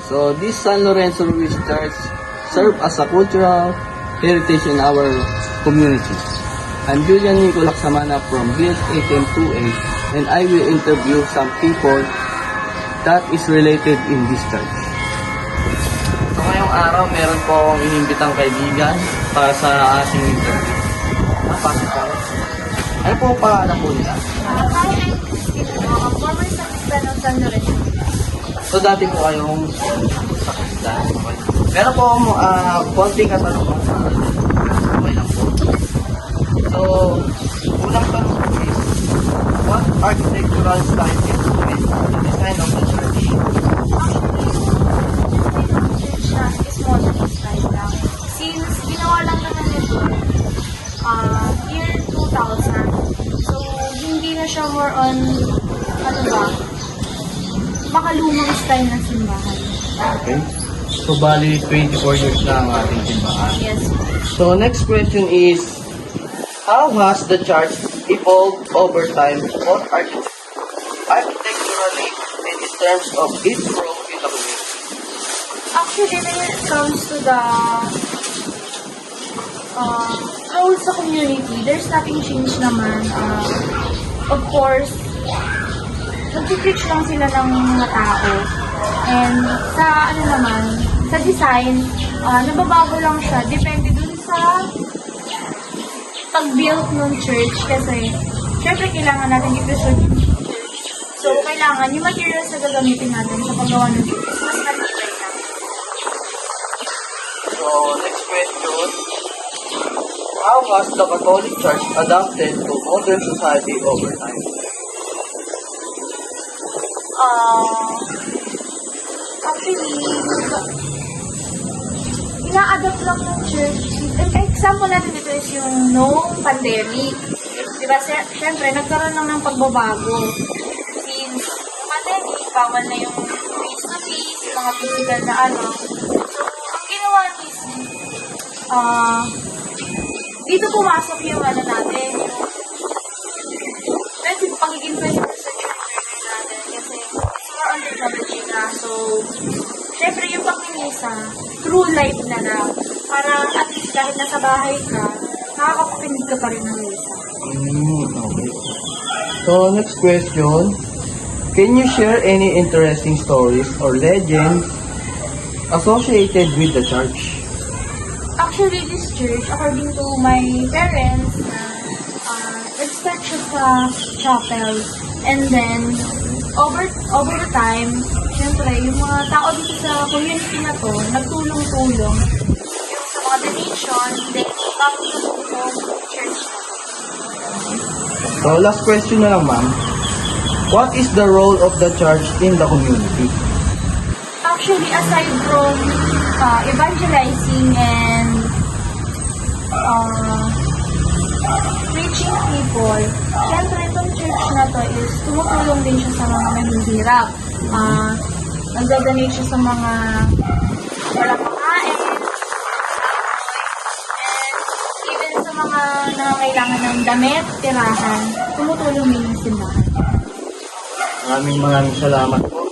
So this San Lorenzo Ruiz Church serve as a cultural heritage in our community. I'm Julian Nico Laksamana from BS8M2A, and I will interview some people that is related in this church. So ngayong araw, meron po akong inimbitang kaibigan para sa ating interview. Napasok po. Ano po pa po nila? Hi, I'm Christine, former sakristan ng San Lorenzo. So dati po kayong sakristan. Okay. Meron po akong konting katanungan sa akin. Okay lang po. So, unang tanong po is, what architectural style is the design of the church? Church is modern style lang. Since ginawa lang naman ito, year 2000, so hindi na siya more on, makalumang style ng simbahan. Okay. So, bali 24 years na ang ating simbahan. Yes. So, next question is, how has the church evolved over time, both architecturally and in terms of its role in the community? Actually, when it comes to the role sa community, there's nothing changed naman. Of course, nag-preach lang sila ng mga tao. And sa sa design, nababago lang siya. Depende dun sa pag-build ng church kasi syempre kailangan natin i-preserve yung church. So, kailangan yung materials na gagamitin natin sa paggawa ng church is mas matibay na. So, next question. How has the Catholic Church adapted to modern society over time? Actually, ina-adapt lang ng church. Example natin dito is yung no pandemic. Diba, syempre, nagkaroon lang ng pagbabago. Since pandemic, bawal na yung face-to-face, mga physical na ano. So, ang ginawa mismo, dito pumasok yung natin, yung pagiging 21st century natin. Kasi, it's more on technology na. So, syempre yung pagmimisa, true life na na. Para at least kahit nasa bahay ka, nakakapinig ka pa rin ng misa. Okay. So, next question. Can you share any interesting stories or legends associated with the church? Actually, this church, according to my parents, nag-start siya sa chapel. And then, over the time, syempre, yung mga tao dito sa community na to, nagtulong-tulong yung sa mga donation, then back to church na to. So, last question na lang, ma'am. What is the role of the church in the community? Actually, aside from evangelizing and reaching people, syempre itong church na to is tumutulong din siya sa mga mahihirap. Nagdadonate siya sa mga walang makain, and even sa mga nangangailangan ng damit, tirahan, tumutulong din yung simbahan. Maraming salamat po.